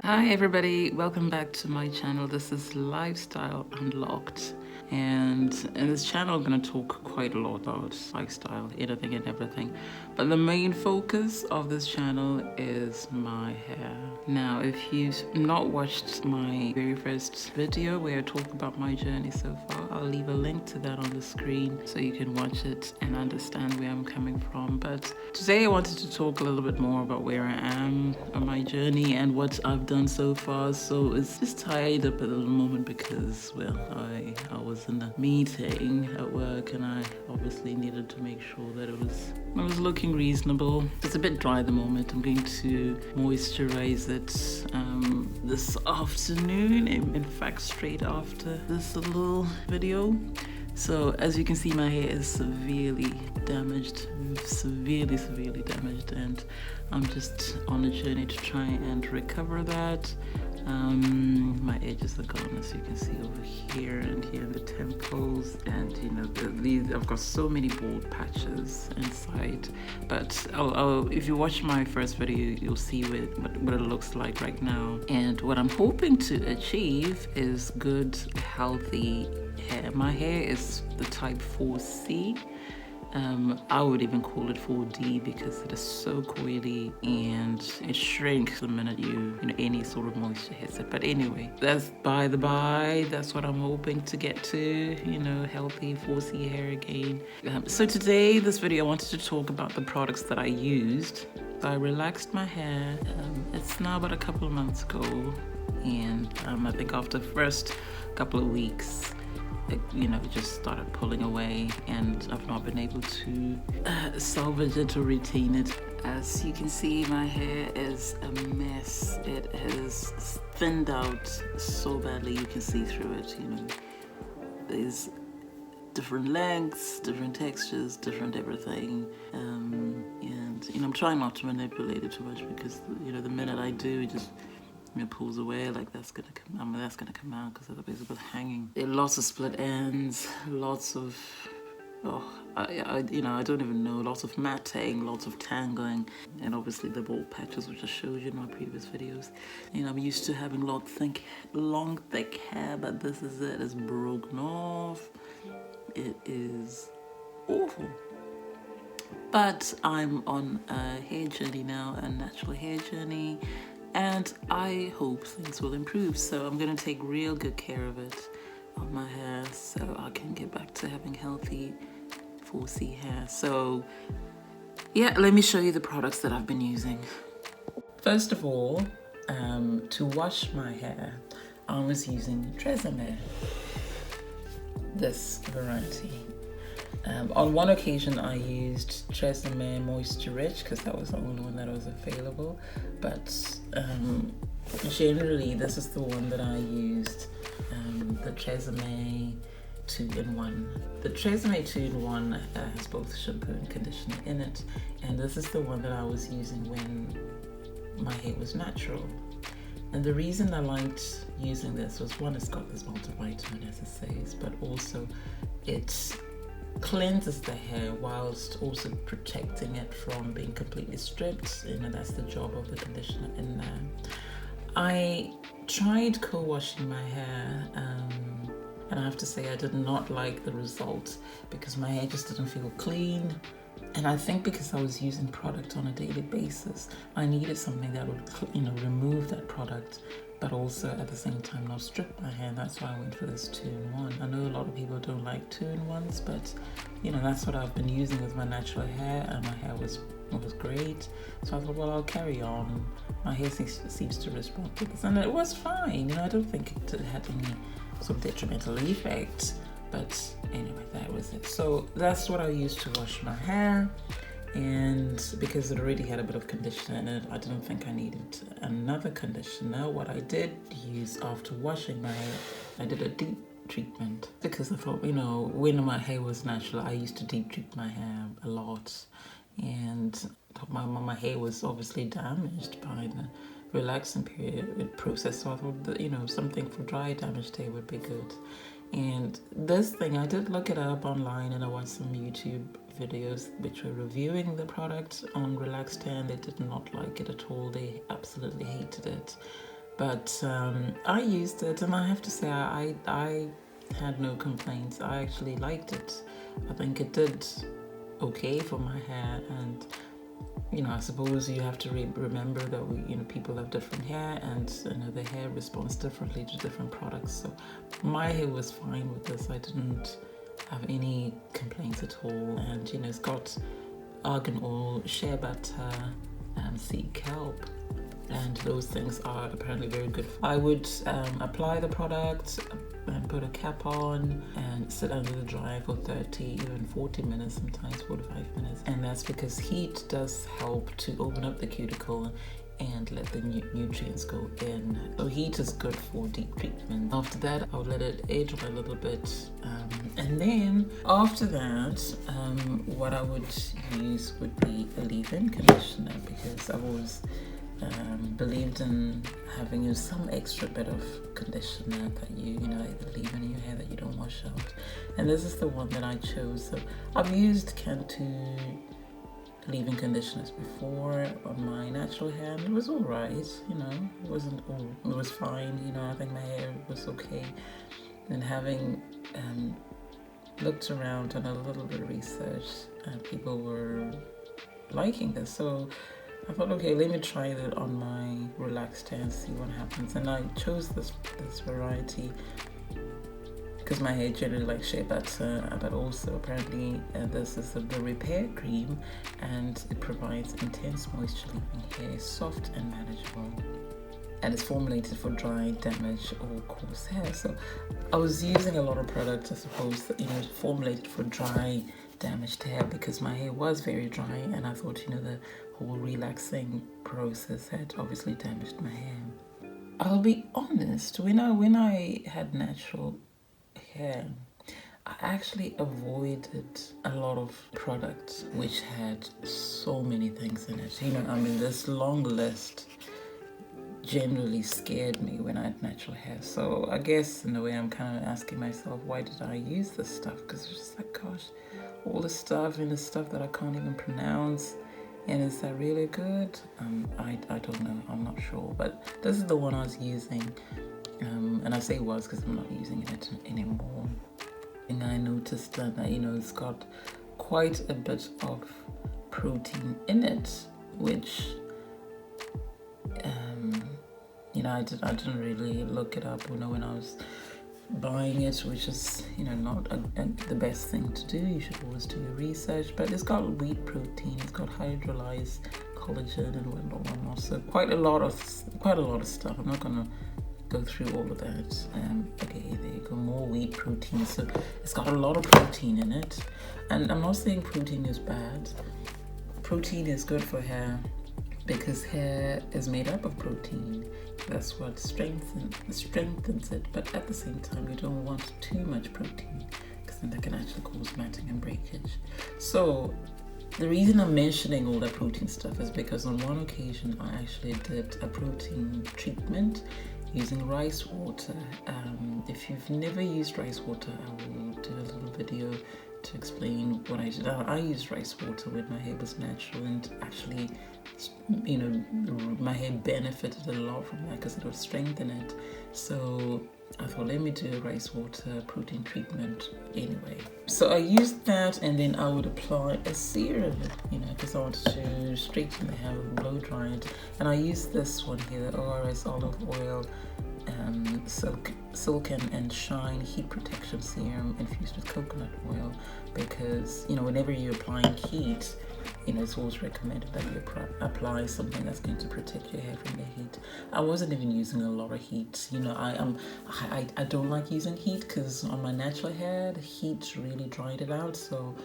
Hi everybody, welcome back to my channel. This is Lifestyle Unlocked, and in this channel I'm going to talk quite a lot about lifestyle, anything and everything, but the main focus of this channel is my hair. Now, if you've not watched my very first video where I talk about my journey so far, I'll leave a link to that on the screen so you can watch it and understand where I'm coming from. But today I wanted to talk a little bit more about where I am on my journey and what I've done so far. So it's just tied up at the moment because, well, I was in a meeting at work and I obviously needed to make sure that it was looking reasonable. It's a bit dry at the moment. I'm going to moisturize it this afternoon, in fact straight after this little video. So as you can see, my hair is severely damaged, severely damaged, and I'm just on a journey to try and recover that. My edges are gone, as you can see over here and here in the temples, and you know these. I've got so many bald patches inside. But if you watch my first video, you'll see what it looks like right now. And what I'm hoping to achieve is good, healthy hair. My hair is the type 4C. I would even call it 4D because it is so coily and it shrinks the minute you know any sort of moisture hits it. But anyway, that's by the by. That's what I'm hoping to get to, you know, healthy 4C hair again. So today, this video, I wanted to talk about the products that I used. I relaxed my hair. It's now about a couple of months ago, and I think after the first couple of weeks, it just started pulling away, and I've not been able to salvage it or retain it. As you can see, my hair is a mess. It has thinned out so badly, you can see through it. You know, there's different lengths, different textures, different everything, and you know, I'm trying not to manipulate it too much because you know the minute I do, it just pulls away. Like that's gonna come out because otherwise it's hanging. There are lots of split ends, lots of I don't even know, lots of matting, lots of tangling, and obviously the bald patches, which I showed you in my previous videos. You know, I'm used to having long thick hair, but this is it. It's broken off. It is awful. But I'm on a hair journey now, a natural hair journey, and I hope things will improve. So I'm going to take real good care of it, on my hair, so I can get back to having healthy 4C hair. So yeah, let me show you the products that I've been using. First of all, to wash my hair, I was using Tresemme, this variety. On one occasion I used Tresemme Moisture Rich because that was the only one that was available, but generally this is the one that I used, the Tresemme 2-in-1. The Tresemme 2-in-1 has both shampoo and conditioner in it, and this is the one that I was using when my hair was natural. And the reason I liked using this was, one, it's got this multivitamin, as it says, but also it cleanses the hair whilst also protecting it from being completely stripped. You know, that's the job of the conditioner in there. I tried co-washing my hair, and I have to say I did not like the result because my hair just didn't feel clean. And I think because I was using product on a daily basis, I needed something that would, you know, remove that product, but also at the same time not strip my hair. That's why I went for this 2-in-1. I know a lot of people don't like 2-in-1s, but you know, that's what I've been using with my natural hair, and my hair was great. So I thought, well, I'll carry on. My hair seems to respond to this, and it was fine. You know, I don't think it had any sort of detrimental effect. But anyway, that was it. So that's what I used to wash my hair, and because it already had a bit of conditioner in it, I didn't think I needed another conditioner. What I did use after washing my hair, I did a deep treatment because I thought, you know, when my hair was natural, I used to deep treat my hair a lot, and my hair was obviously damaged by the relaxing period process. So I thought that, you know, something for dry damaged hair would be good. And this thing, I did look it up online, and I watched some YouTube videos which were reviewing the product on relaxed hair, and they did not like it at all. They absolutely hated it. But I used it, and I have to say I had no complaints. I actually liked it. I think it did okay for my hair, and I suppose you have to remember that people have different hair, and the hair responds differently to different products. So my hair was fine with this. I didn't have any complaints at all, and it's got argan oil, shea butter, and sea kelp, and those things are apparently very good. I would apply the product and put a cap on and sit under the dryer for 30, even 40 minutes, sometimes 45 minutes. And that's because heat does help to open up the cuticle and let the nutrients go in. So heat is good for deep treatment. After that, I would let it air dry a little bit. And then after that, what I would use would be a leave-in conditioner, because I've always believed in having some extra bit of conditioner that you leave in your hair that you don't wash out. And this is the one that I chose. So I've used Cantu leave-in conditioners before on my natural hair, and it was all right. It was fine. I think my hair was okay. And having looked around and a little bit of research, people were liking this, so I thought, okay, let me try that on my relaxed hair and see what happens. And I chose this variety because my hair generally likes shea butter, but also apparently this is the repair cream, and it provides intense moisture, leaving hair soft and manageable. And it's formulated for dry, damaged, or coarse hair. So I was using a lot of products, I suppose, that formulated for dry, damaged hair, because my hair was very dry, and I thought the whole relaxing process had obviously damaged my hair. I'll be honest, when I had natural hair, I actually avoided a lot of products which had so many things in it. This long list generally scared me when I had natural hair. So I guess in a way I'm kind of asking myself, why did I use this stuff? Because it's just like, gosh, all this stuff, and the stuff that I can't even pronounce, and is that really good? I don't know, I'm not sure, but this is the one I was using, and I say was because I'm not using it anymore. And I noticed that it's got quite a bit of protein in it, which I didn't really look it up when I was buying it, which is not the best thing to do. You should always do your research. But it's got wheat protein, it's got hydrolyzed collagen and whatnot. So quite a lot of stuff. I'm not gonna go through all of that. Okay, there you go, more wheat protein. So it's got a lot of protein in it, and I'm not saying protein is bad. Protein is good for hair, because hair is made up of protein. That's what strengthens it. But at the same time, you don't want too much protein, because then that can actually cause matting and breakage. So the reason I'm mentioning all that protein stuff is because on one occasion I actually did a protein treatment using rice water. If you've never used rice water, I will do a little video to explain what I did. I used rice water when my hair was natural, and actually my hair benefited a lot from that because it would strengthen it. So I thought, let me do a rice water protein treatment anyway. So I used that, and then I would apply a serum, because I wanted to straighten the hair, blow dry it. And I used this one here, the ORS olive oil silk and shine heat protection serum infused with coconut oil, because whenever you're applying heat, it's always recommended that you apply something that's going to protect your hair from the heat. I wasn't even using a lot of heat. I don't like using heat because on my natural hair, the heat really dried it out. So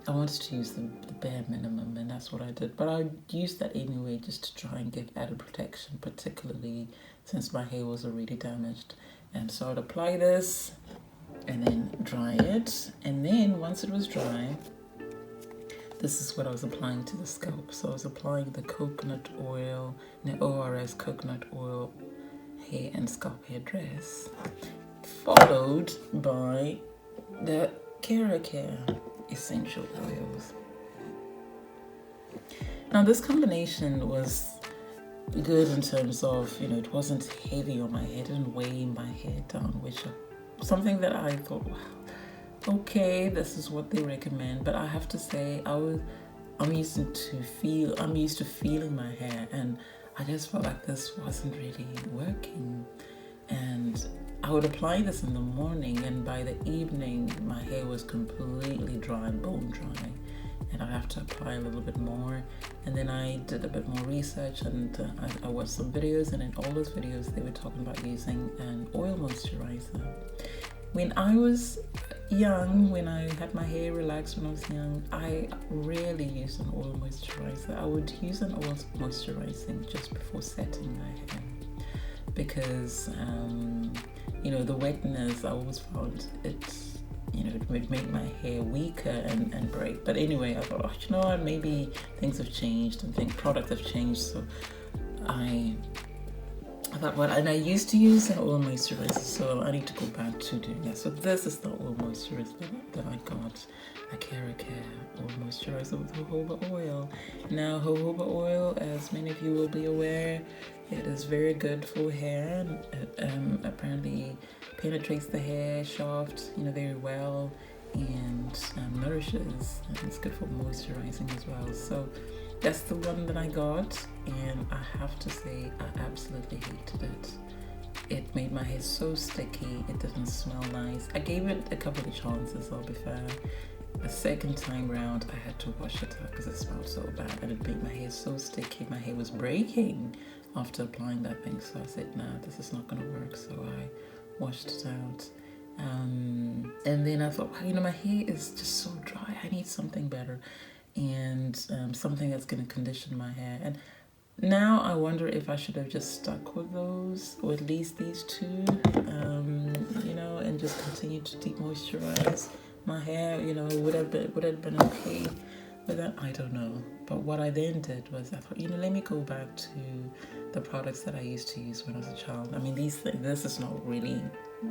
I wanted to use the bare minimum, and that's what I did. But I used that anyway, just to try and give added protection, particularly since my hair was already damaged. And so I'd apply this and then dry it. And then once it was dry, this is what I was applying to the scalp. So I was applying the coconut oil, the ORS coconut oil hair and scalp hair dress, followed by the Care essential oils. Now this combination was good in terms of, it wasn't heavy on my head, it didn't weigh my head down, which something that I thought, wow, okay, this is what they recommend. But I have to say, I'm used to feeling my hair, and I just felt like this wasn't really working. And I would apply this in the morning, and by the evening my hair was completely dry, bone dry, and I'd have to apply a little bit more. And then I did a bit more research, and I watched some videos, and in all those videos they were talking about using an oil moisturizer. When I was young, when I had my hair relaxed when I was young, I rarely used an oil moisturizer. I would use an oil moisturizing just before setting my hair, because the wetness, I always found it would make my hair weaker and break. But anyway, I thought, what, maybe things have changed and products have changed. So I thought, and I used to use an oil moisturizer, so I need to go back to doing that. So this is the oil moisturizer that I got, a Cara oil moisturizer with jojoba oil. Now, jojoba oil, as many of you will be aware, it is very good for hair. It apparently penetrates the hair shaft, very well, and nourishes, and it's good for moisturizing as well. So that's the one that I got, and I have to say, I absolutely hated it. It made my hair so sticky, it didn't smell nice. I gave it a couple of chances, I'll be fair. The second time round, I had to wash it out because it smelled so bad, and it made my hair so sticky. My hair was breaking after applying that thing, so I said, nah, this is not gonna work, so I washed it out. And then I thought, my hair is just so dry, I need something better, and something that's going to condition my hair. And now I wonder if I should have just stuck with those, or at least these two, and just continue to deep moisturize my hair. Would have been okay with that, I don't know. But what I then did was I thought, let me go back to the products that I used to use when I was a child. I mean, this is not really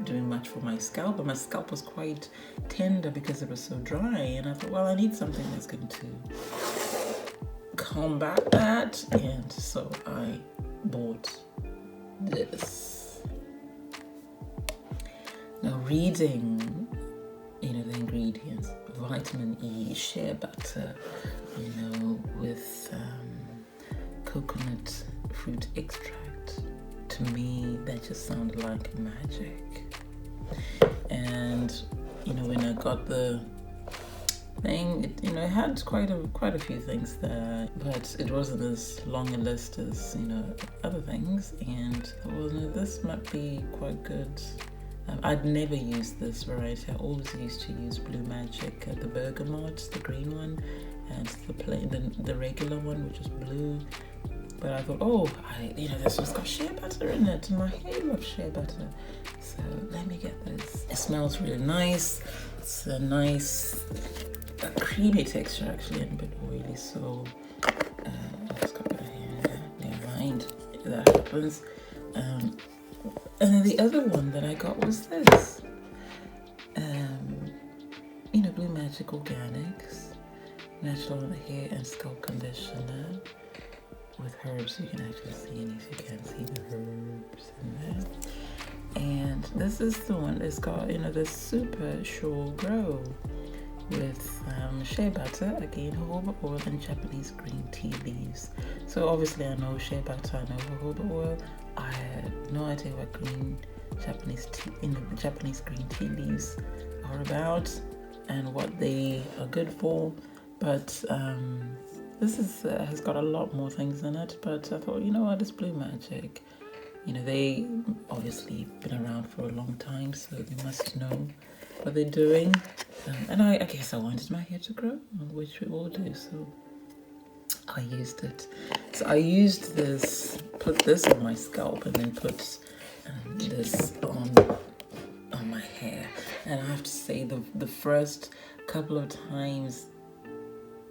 doing much for my scalp, but my scalp was quite tender because it was so dry, and I thought, I need something that's going to combat that, and so I bought this. Now, reading the ingredients: vitamin E, shea butter, with coconut fruit extract. To me, that just sounded like magic. And when I got the thing, it had quite a few things there, but it wasn't as long a list as other things. And I thought, this might be quite good. I'd never used this variety. I always used to use Blue Magic, the bergamot, the green one, and the regular one, which is blue. But I thought, this one's got shea butter in it, and my hair loves shea butter, so let me get this. It smells really nice. It's a nice, creamy texture actually, and a bit oily. So I've just got it here. Never mind, that happens. And then the other one that I got was this. Blue Magic Organics Natural Hair and Scalp Conditioner with herbs. You can actually see, and if you can't see the herbs in there. And this is the one that's got, the Super Sure Grow with shea butter, again, jojoba oil, and Japanese green tea leaves. So obviously I know shea butter, I know jojoba oil. I had no idea what Japanese green tea leaves are about and what they are good for. But this has got a lot more things in it. But I thought, it's Blue Magic. They obviously been around for a long time, so they must know what they're doing. And I guess I wanted my hair to grow, which we all do, so I used it. So I used this, put this on my scalp, and then put this on my hair. And I have to say, the first couple of times,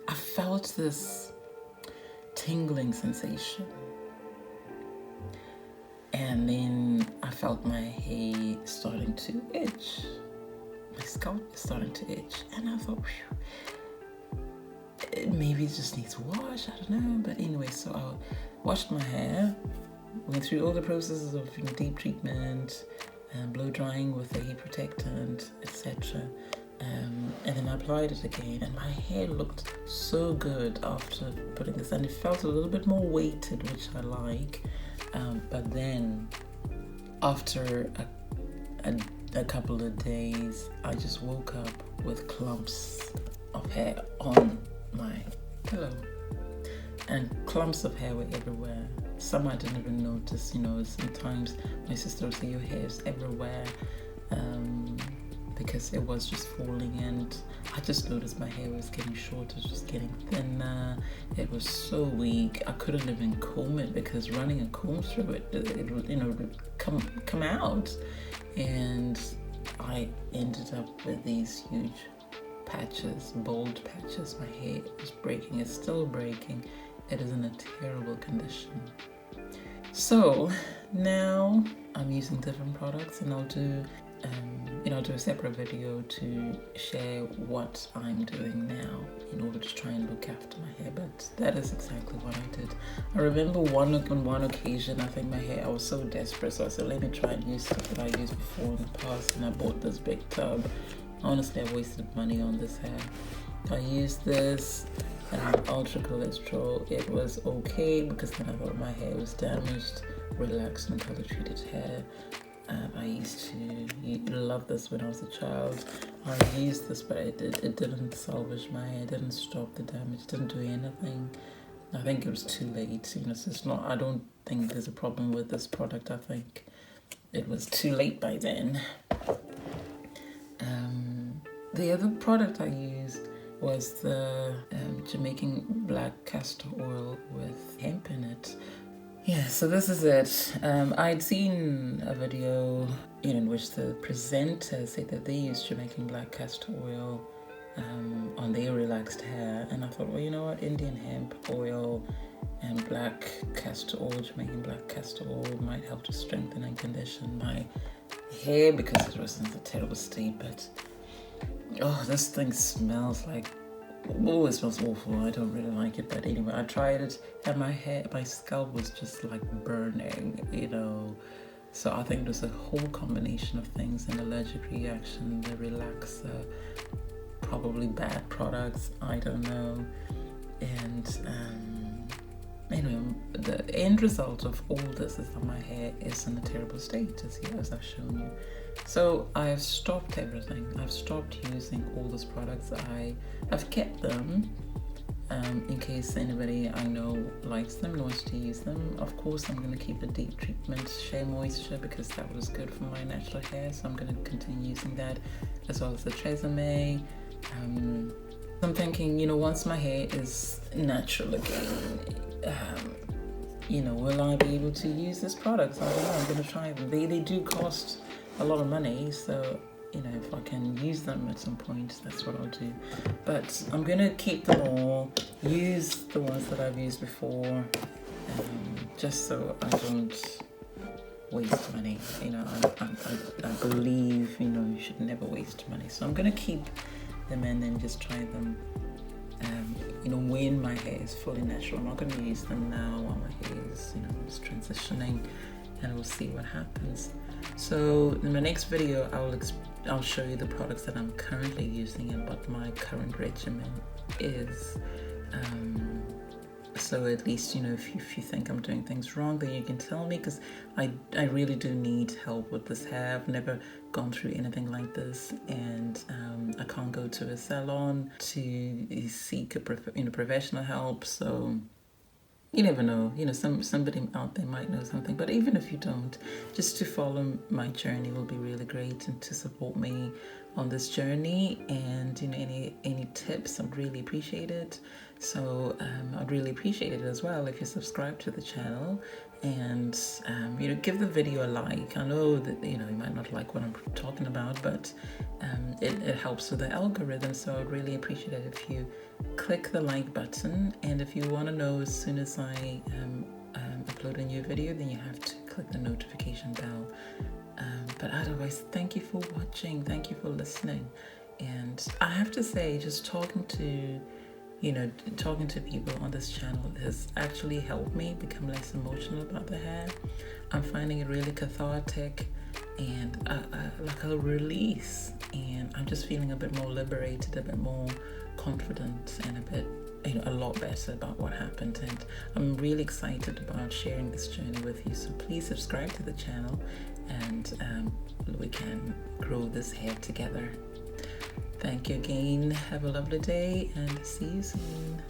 I felt this tingling sensation. And then I felt my hair starting to itch. My scalp is starting to itch. And I thought, maybe it just needs wash, I don't know. But anyway, so washed my hair, went through all the processes of deep treatment, blow drying with a heat protectant, etc. And then I applied it again, and my hair looked so good after putting this, and it felt a little bit more weighted, which I like. But then after a couple of days, I just woke up with clumps of hair on my pillow, and clumps of hair were everywhere. Some I didn't even notice, sometimes my sister would say your hair is everywhere, because it was just falling, and I just noticed my hair was getting shorter, just getting thinner. It was so weak. I couldn't even comb it because running a comb through it would come out, and I ended up with these huge patches, bold patches. My hair is breaking. It's still breaking. It is in a terrible condition. So now I'm using different products, and I'll do a separate video to share what I'm doing now in order to try and look after my hair. But that is exactly what I did. I remember on one occasion, I think my hair, I was so desperate, so I said, let me try and use stuff that I used before in the past, and I bought this big tub. Honestly, I wasted money on this hair. I used this ultra cholesterol. It was okay because then I thought my hair was damaged, relaxed and color treated hair. I used to love this when I was a child. I used this, but it didn't salvage my hair, it didn't stop the damage, didn't do anything. I think it was too late. So it's not. I don't think there's a problem with this product. I think it was too late by then. The other product I used was the Jamaican black castor oil with hemp in it. Yeah, so this is it. I'd seen a video in which the presenter said that they used Jamaican black castor oil on their relaxed hair, and I thought, well, you know what, Indian hemp oil and black castor oil, Jamaican black castor oil might help to strengthen and condition my hair because it was in a terrible state. But this thing smells like, it smells awful. I don't really like it, but anyway, I tried it, and my scalp was just like burning, So I think there's a whole combination of things: an allergic reaction, the relaxer, probably bad products, I don't know. And anyway, the end result of all this is that my hair is in a terrible state, as I've shown you. So I've stopped everything. I've stopped using all those products. I've kept them in case anybody I know likes them and wants to use them. Of course, I'm going to keep the deep treatment Shea Moisture because that was good for my natural hair, so I'm going to continue using that, as well as the Tresemme. I'm thinking, once my hair is natural again, will I be able to use this product? I don't know. I'm going to try them. They do cost a lot of money, so if I can use them at some point, that's what I'll do. But I'm going to keep them all, use the ones that I've used before, just so I don't waste money. I believe, you should never waste money. So I'm going to keep them and then just try them when my hair is fully natural. I'm not going to use them now while my hair is just transitioning, and we'll see what happens. So in my next video, I'll show you the products that I'm currently using and what my current regimen is. So at least, if you think I'm doing things wrong, then you can tell me, because I really do need help with this hair. I've never gone through anything like this, and I can't go to a salon to seek professional help. So you never know, somebody out there might know something. But even if you don't, just to follow my journey will be really great, and to support me on this journey. And any tips, I'd really appreciate it. So I'd really appreciate it as well if you subscribe to the channel, and give the video a like. I know that you might not like what I'm talking about, but it helps with the algorithm. So I'd really appreciate it if you click the like button, and if you want to know as soon as I upload a new video, then you have to click the notification bell. But otherwise, thank you for watching, thank you for listening. And I have to say, just talking to talking to people on this channel has actually helped me become less emotional about the hair. I'm finding it really cathartic and like a release, and I'm just feeling a bit more liberated, a bit more confident, and a bit a lot better about what happened. And I'm really excited about sharing this journey with you, so please subscribe to the channel, and we can grow this hair together. Thank you again. Have a lovely day, and see you soon.